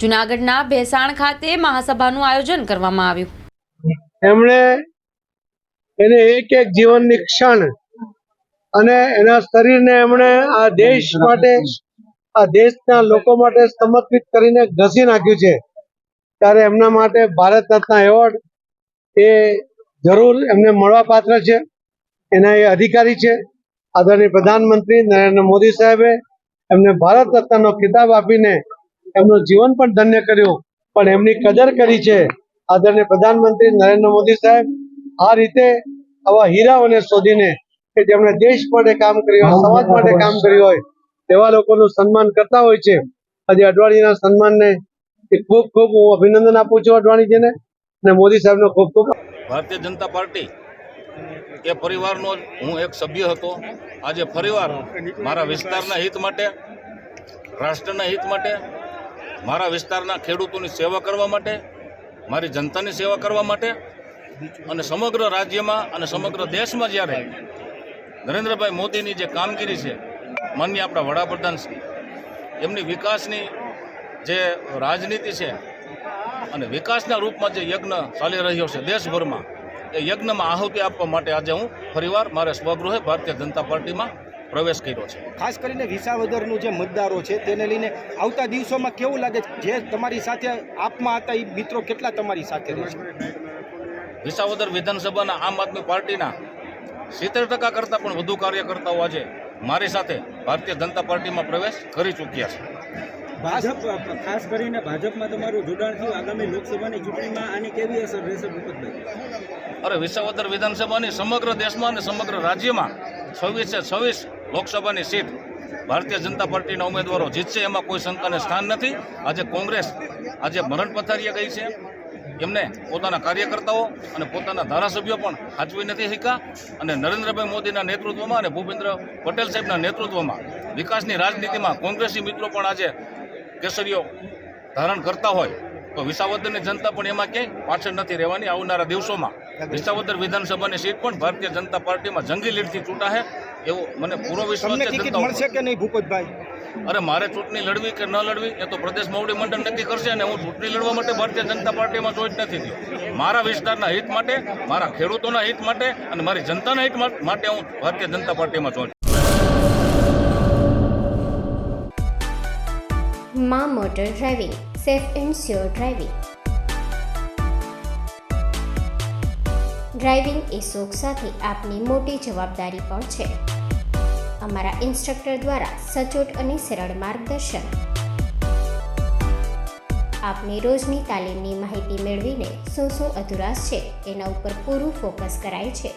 જૂનાગઢના ભેસાણ ખાતે મહાસભાનું આયોજન કરવામાં આવ્યું। એમણે એને એક એક જીવનની ક્ષણ અને એના શરીરને એમણે આ દેશ માટે, આ દેશના લોકો માટે સમર્પિત કરીને ઘસી નાખ્યું છે। ત્યારે એમના માટે ભારત રત્ન એવોર્ડ એ જરૂર એમને મળવા પાત્ર છે। એના એ અધિકારી છે। આદરણીય પ્રધાનમંત્રી નરેન્દ્ર મોદી સાહેબે એમને ભારત રત્નનો ખિતાબ આપીને એમનું જીવન પણ ધન્ય કર્યું, પણ એમની કદર કરી છે આદરણીય પ્રધાનમંત્રી નરેન્દ્ર મોદી સાહેબ। આ રીતે આવા હીરાઓને શોધીને કે જેમણે દેશ માટે કામ કર્યું હોય, સમાજ માટે કામ કર્યું હોય, તેવા લોકોનું સન્માન કરતા હોય છે। આજે અડવાણીના સન્માનને ખૂબ ખૂબ હું અભિનંદન આપું છું અડવાણીજીને અને મોદી સાહેબનો ખૂબ ખૂબ। ભારતીય જનતા પાર્ટી એ પરિવારનો હું એક સભ્ય હતો। આજે ફરીવાર મારા વિસ્તારના હિત માટે, રાષ્ટ્રના હિત માટે, મારા વિસ્તારના ખેડૂતોની સેવા કરવા માટે, મારી જનતાની સેવા કરવા માટે અને સમગ્ર રાજ્યમાં અને સમગ્ર દેશમાં જ્યારે નરેન્દ્રભાઈ મોદીની જે કામગીરી છે, માનનીય આપણા વડાપ્રધાન શ્રી, એમની વિકાસની જે રાજનીતિ છે અને વિકાસના રૂપમાં જે યજ્ઞ ચાલી રહ્યો છે દેશભરમાં, એ યજ્ઞમાં આહુતિ આપવા માટે આજે હું ફરીવાર મારા સ્વગૃહે ભારતીય જનતા પાર્ટીમાં પ્રવેશ કર્યો છે। ખાસ કરીને વિસાવદરનું જે મતદારો છે તેને લઈને આવતા દિવસોમાં કેવું લાગે છે? જે તમારી સાથે આપમાં હતા એ મિત્રો કેટલા તમારી સાથે રહેશે? વિસાવદર વિધાનસભાના આમ આદમી પાર્ટીના 70% કરતાં પણ વધુ કાર્યકર્તાઓ આજે મારી સાથે ભારતીય જનતા પાર્ટીમાં પ્રવેશ કરી ચૂક્યા છે। ભાજપ, ખાસ કરીને ભાજપમાં તમારું જોડાણ થયું, આગામી લોકસભાની ચૂંટણીમાં આની કેવી અસર રહેશે ભૂપતભાઈ? અરે વિસાવદર વિધાનસભાની સમગ્ર દેશમાં અને સમગ્ર રાજ્યમાં 26 લોકસભાની સીટ ભારતીય જનતા પાર્ટીના ઉમેદવારો જીતશે, એમાં કોઈ શંકાને સ્થાન નથી। આજે કોંગ્રેસ આજે મરણ પથારીએ ગઈ છે, એમને પોતાના કાર્યકર્તાઓ અને પોતાના ધારાસભ્યો પણ સાચવી નથી શક્યા અને નરેન્દ્રભાઈ મોદીના નેતૃત્વમાં અને ભૂપેન્દ્ર પટેલ સાહેબના નેતૃત્વમાં વિકાસની રાજનીતિમાં કોંગ્રેસી મિત્રો પણ આજે કેસરીઓ ધારણ કરતા હોય તો વિસાવદરની જનતા પણ એમાં ક્યાંય પાછળ નથી રહેવાની। આવનારા દિવસોમાં વિસાવદર વિધાનસભાની સીટ પણ ભારતીય જનતા પાર્ટીમાં જંગી લીડથી ચૂંટાશે એવો મને પૂરો વિશ્વાસ છે। ટિકિટ મળશે કે નહીં ભૂપતભાઈ? અરે મારે ચૂંટણી લડવી કે ન લડવી એ તો પ્રદેશ મોવડી મંડળ નક્કી કરશે અને હું ચૂંટણી લડવા માટે ભારતીય જનતા પાર્ટીમાં જોઈન્ટ નથી થયો। મારા વિસ્તારના હિત માટે, મારા ખેડૂતોના હિત માટે અને મારી જનતાના હિત માટે હું ભારતીય જનતા પાર્ટીમાં જોઈન્ટ। માં motor driving, safe and sure driving. Driving એ શોખ સાથે આપની મોટી જવાબદારી પણ છે। અમારા ઇન્સ્ટ્રક્ટર દ્વારા સચોટ અને સરળ માર્ગદર્શન, આપની રોજની તાલીમની માહિતી મેળવીને શું અધુરાશ છે એના ઉપર પૂરું ફોકસ કરાય છે।